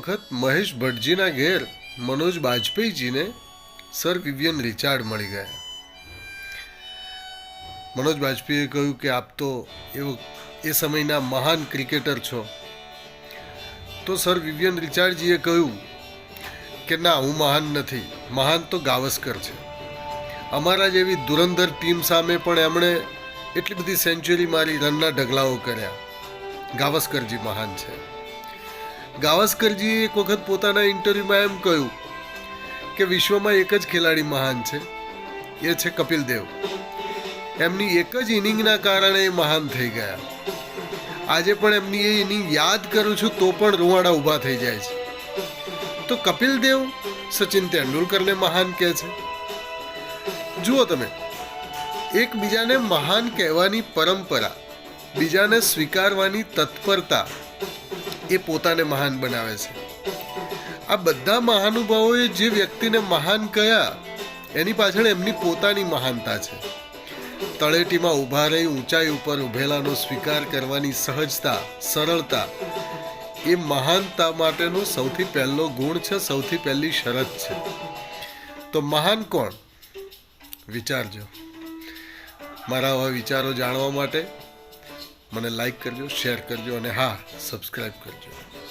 વખત મહેશ ભટ્ટજીના ઘેર Manoj બાજપેયીજીને sir Vivian Richard મળી ગયા. મનોજ બાજપેયીએ કહ્યું કે આપ તો એ સમયના મહાન ક્રિકેટર છો. તો સર વિવિયન રિચાર્ડજીએ કહ્યું કે ના, હું મહાન નથી, મહાન તો ગાવસ્કર છે. અમારા જેવી ધુરંધર ટીમ સામે પણ એમણે એટલી બધી સેન્ચુરી મારી, રનના ઢગલાઓ કર્યા. ગાવસ્કરજી મહાન છે. ગાવસ્કરજીએ એક વખત પોતાના ઇન્ટરવ્યુમાં એમ કહ્યું કે વિશ્વમાં એક જ ખેલાડી મહાન છે, એ છે કપિલ દેવ. એમની એક જ ઇનિંગના કારણે એ મહાન થઈ ગયા. આજે પણ એમની એ ઇનિંગ યાદ કરું છું તો પણ રૂવાડા ઊભા થઈ જાય છે. તો કપિલ દેવ સચિન તેંડુલકરને મહાન કહે છે. જુઓ તમે, એકબીજાને મહાન કહેવાની પરંપરા, બીજાને સ્વીકારવાની તત્પરતા એ પોતાને મહાન બનાવે છે. આ બધા મહાનુભાવોએ જે વ્યક્તિને મહાન કહ્યા એની પાછળ એમની પોતાની મહાનતા છે. તળેટીમાં ઊભા રહી ઊંચાઈ ઉપર ઊભેલાનો સ્વીકાર કરવાની સહજતા, સરળતા એ મહાનતા માટેનો સૌથી પહેલો ગુણ છે, સૌથી પહેલી શરત છે. તો મહાન કોણ? વિચારજો. મારા આવા વિચારો જાણવા માટે મને લાઈક કરજો, શેર કરજો અને હા, સબસ્ક્રાઈબ કરજો.